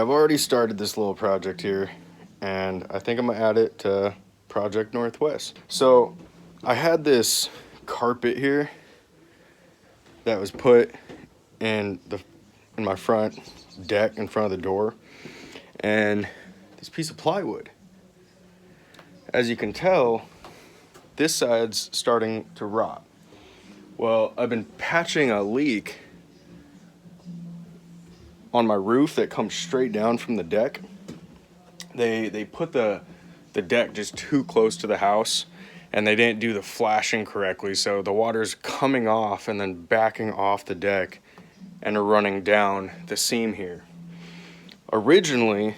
I've already started this little project here, and I think I'm gonna add it to Project Northwest. So I had this carpet here that was put in my front deck in front of the door, and this piece of plywood. As you can tell, this side's starting to rot. Well, I've been patching a leak on my roof that comes straight down from the deck. They put the deck just too close to the house, and they didn't do the flashing correctly, so the water's coming off and then backing off the deck and running down the seam here. Originally,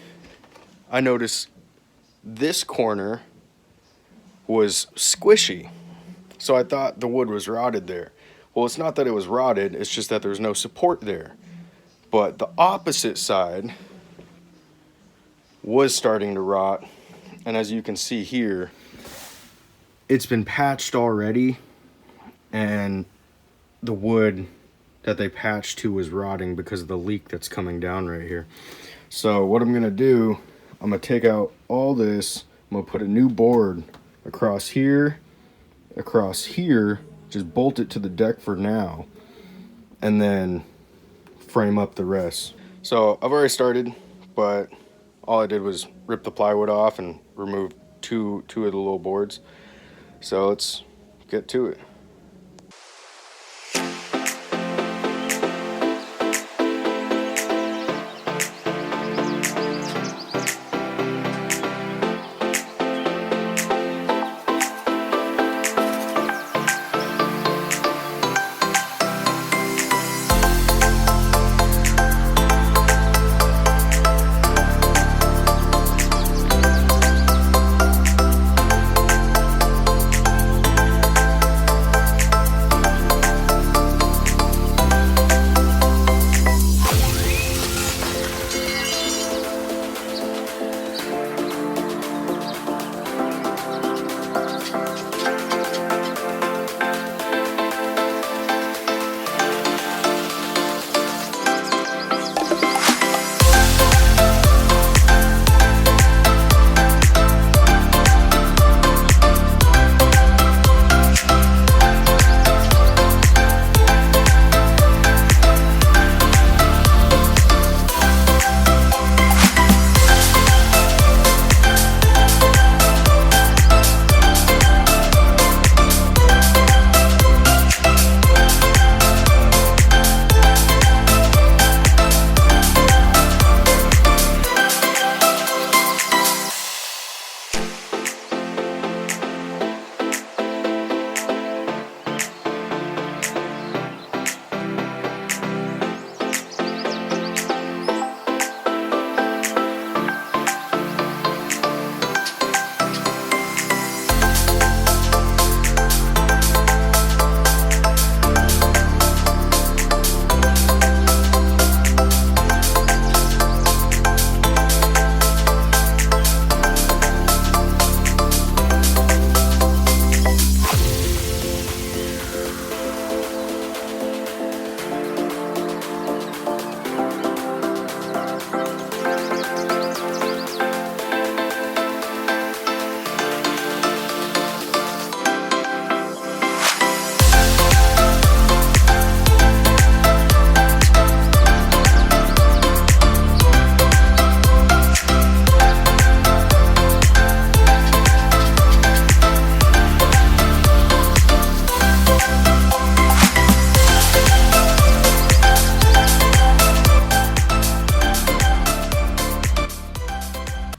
I noticed this corner was squishy, so I thought the wood was rotted there. Well, it's not that it was rotted, it's just that there's no support there. But the opposite side was starting to rot, and as you can see here, it's been patched already, and the wood that they patched to was rotting because of the leak that's coming down right here. So what I'm gonna do, I'm gonna take out all this, I'm gonna put a new board across here, just bolt it to the deck for now, and then frame up the rest. So I've already started, but all I did was rip the plywood off and remove two of the little boards. So let's get to it.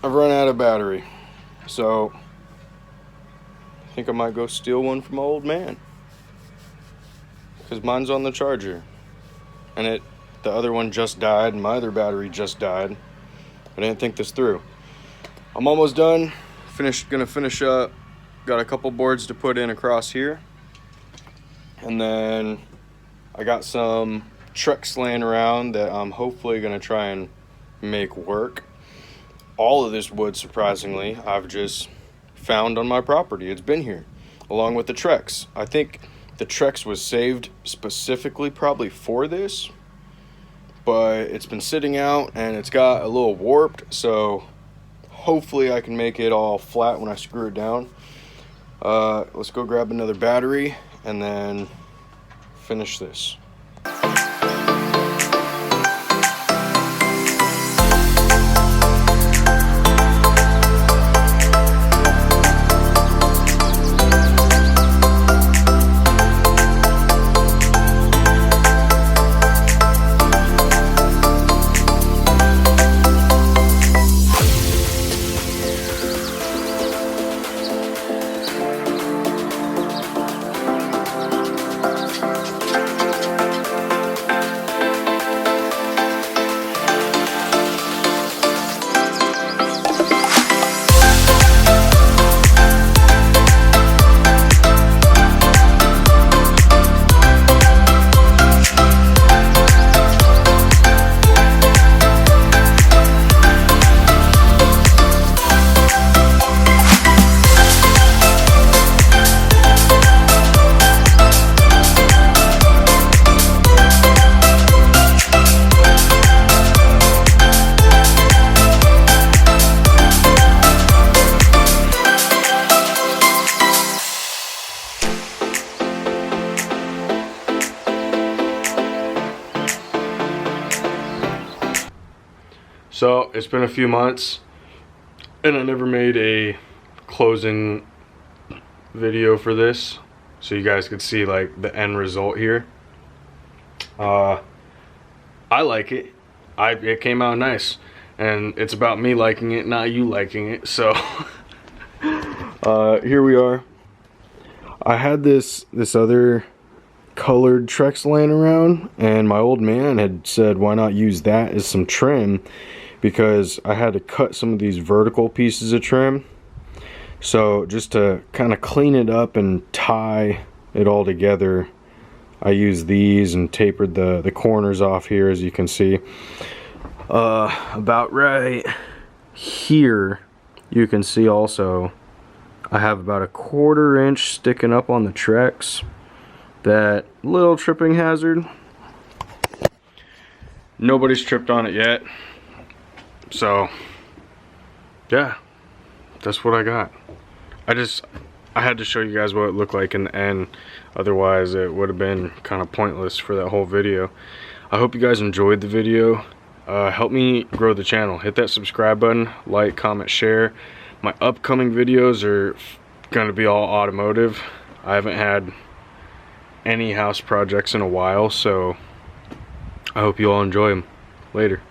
I've run out of battery, so I think I might go steal one from my old man, because mine's on the charger, and the other one just died, and my other battery just died. I didn't think this through. I'm almost done. Gonna finish up. Got a couple boards to put in across here, and then I got some trucks laying around that I'm hopefully gonna try and make work. All of this wood, surprisingly, I've just found on my property. It's been here, along with the Trex. I think the Trex was saved specifically probably for this, but it's been sitting out and it's got a little warped, so hopefully I can make it all flat when I screw it down. Let's go grab another battery and then finish this. So it's been a few months and I never made a closing video for this, so you guys could see like the end result here. I like it. It came out nice, and it's about me liking it, not you liking it. So here we are. I had this other colored Trex laying around, and my old man had said why not use that as some trim, because I had to cut some of these vertical pieces of trim. So just to kind of clean it up and tie it all together, I used these and tapered the corners off here, as you can see. About right here, you can see also I have about a 1/4 inch sticking up on the Trex. That little tripping hazard. Nobody's tripped on it yet. So yeah, that's what I got. I had to show you guys what it looked like in the end, otherwise it would have been kind of pointless for that whole video. I hope you guys enjoyed the video. Help me grow the channel. Hit that subscribe button, like, comment, share. My upcoming videos are going to be all automotive. I haven't had any house projects in a while, so I hope you all enjoy them. Later.